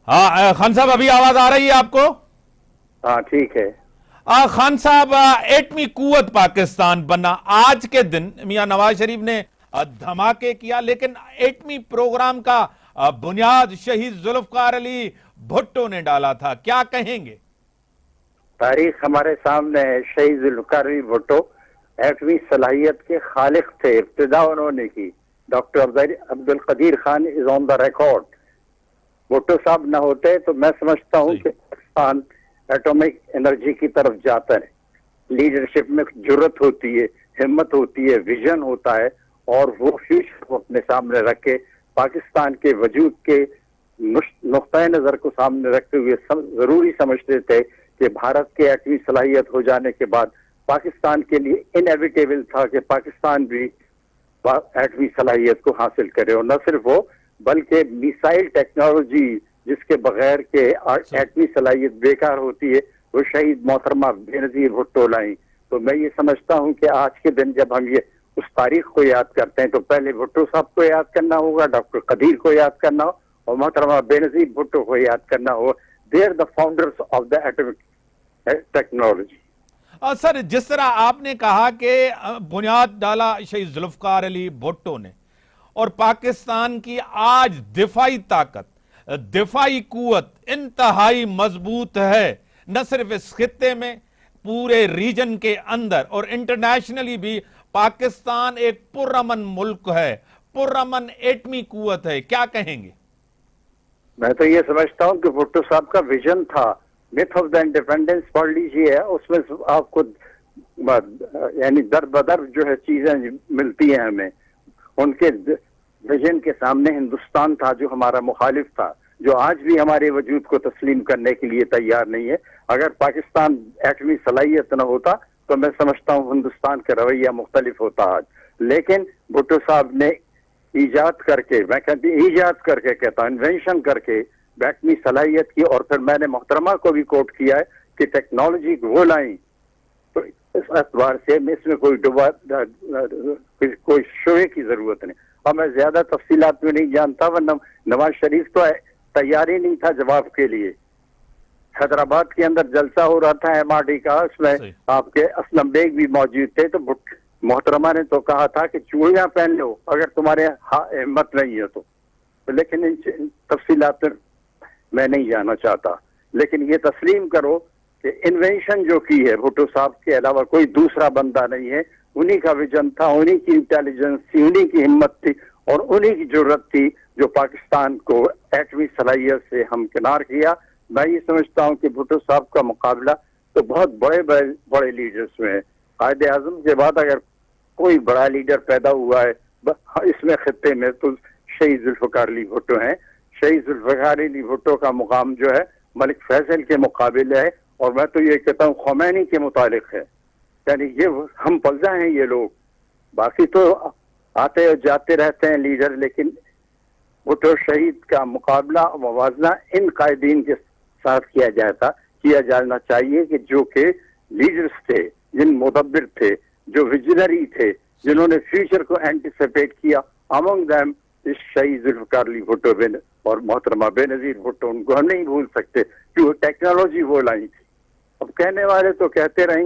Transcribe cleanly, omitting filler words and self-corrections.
ہاں خان صاحب ابھی آواز آ رہی ہے آپ کو؟ ہاں ٹھیک ہے۔ خان صاحب ایٹمی قوت پاکستان بنا آج کے دن میاں نواز شریف نے دھماکے کیا، لیکن ایٹمی پروگرام کا بنیاد شہید ذوالفقار علی بھٹو نے ڈالا تھا، کیا کہیں گے؟ تاریخ ہمارے سامنے ہے، شہید ذوالفقار علی بھٹو ایٹمی صلاحیت کے خالق تھے، ابتدا انہوں نے کی۔ Doctor Abdul Qadeer Khan is on the record. Bhutto صاحب نہ ہوتے تو میں سمجھتا ہوں کہ پاکستان ایٹمک انرجی کی طرف جاتا ہے۔ لیڈرشپ میں جرت ہوتی ہے، ہمت ہوتی ہے، ویژن ہوتا ہے، اور وہ فیوچر کو اپنے سامنے رکھ کے پاکستان کے وجود کے نقطۂ نظر کو سامنے رکھتے ہوئے ضروری سمجھتے تھے کہ بھارت کے ایٹمی صلاحیت ہو جانے کے بعد پاکستان کے لیے انیویٹیبل تھا کہ پاکستان بھی ایٹمی صلاحیت کو حاصل کرے، اور نہ صرف وہ بلکہ میسائل ٹیکنالوجی جس کے بغیر کے ایٹمی صلاحیت بیکار ہوتی ہے، وہ شہید محترمہ بے نظیر بھٹو لائیں۔ تو میں یہ سمجھتا ہوں کہ آج کے دن جب ہم یہ اس تاریخ کو یاد کرتے ہیں تو پہلے بھٹو صاحب کو یاد کرنا ہوگا، ڈاکٹر قدیر کو یاد کرنا ہو، اور محترمہ بے نظیر بھٹو کو یاد کرنا ہوگا۔ They are the founders of the atomic technology. Sir, جس طرح آپ نے کہا کہ بنیاد ڈالا شہید ذوالفقار علی بھٹو نے، اور پاکستان کی آج دفاعی طاقت، دفاعی قوت انتہائی مضبوط ہے، نہ صرف اس خطے میں، پورے ریجن کے اندر اور انٹرنیشنلی بھی پاکستان ایک پرامن ملک ہے، پرامن ایٹمی قوت ہے، کیا کہیں گے؟ میں تو یہ سمجھتا ہوں کہ بھٹو صاحب کا ویژن تھا، میتھ آف دا انڈیپینڈنس پڑھ لیجیے، اس میں آپ کو یعنی در بدر جو ہے چیزیں ملتی ہیں ہمیں۔ ان کے ویژن کے سامنے ہندوستان تھا جو ہمارا مخالف تھا، جو آج بھی ہمارے وجود کو تسلیم کرنے کے لیے تیار نہیں ہے۔ اگر پاکستان ایٹمی صلاحیت نہ ہوتا تو میں سمجھتا ہوں ہندوستان کا رویہ مختلف ہوتا آج، لیکن بھٹو صاحب نے ایجاد کر کے، میں کہتی ایجاد کر کے کہتا ہوں، انوینشن کر کے ایٹمی صلاحیت کی، اور پھر میں نے محترمہ کو بھی کوٹ کیا ہے کہ ٹیکنالوجی وہ لائیں۔ تو اس اعتبار سے اس میں کوئی شبے کی ضرورت نہیں، اور میں زیادہ تفصیلات میں نہیں جانتا، ورنہ نواز شریف تو تیار ہی نہیں تھا جواب کے لیے۔ حیدرآباد کے اندر جلسہ ہو رہا تھا ایم آر ڈی کا، اس میں آپ کے اسلم بیگ بھی موجود تھے، تو محترمہ نے تو کہا تھا کہ چوڑیاں پہن لو اگر تمہارے ہمت نہیں ہے تو، لیکن ان تفصیلات میں نہیں جانا چاہتا، لیکن یہ تسلیم کرو کہ انوینشن جو کی ہے بھٹو صاحب کے علاوہ کوئی دوسرا بندہ نہیں ہے۔ انہی کا ویژن تھا، انہی کی انٹیلیجنس تھی، انہی کی ہمت تھی، اور انہی کی جرت تھی جو پاکستان کو ایٹمی صلاحیت سے ہمکنار کیا۔ میں یہ سمجھتا ہوں کہ بھٹو صاحب کا مقابلہ تو بہت بڑے لیڈرز میں ہے۔ قائد اعظم کے بعد اگر کوئی بڑا لیڈر پیدا ہوا ہے اس میں خطے میں تو شہید ذوالفقار علی بھٹو ہیں۔ شہید ذوالفقار علی بھٹو کا مقام جو ہے ملک فیصل کے مقابل ہے، اور میں تو یہ کہتا ہوں خمینی کے متعلق ہے۔ یعنی یہ ہم پلزہ ہیں یہ لوگ، باقی تو آتے اور جاتے رہتے ہیں لیڈر، لیکن بھٹو شہید کا مقابلہ موازنہ ان قائدین کے ساتھ کیا جانا چاہیے کہ جو کہ لیڈرز تھے، جن مدبر تھے، جو ویژنری تھے، جنہوں نے فیوچر کو اینٹیسپیٹ کیا۔ امنگ دیم شہید ذوالفقار علی بھٹو اور محترمہ بے نظیر بھٹو، ان کو ہم نہیں بھول سکتے کہ وہ ٹیکنالوجی وہ لائی تھی۔ اب کہنے والے تو کہتے رہیں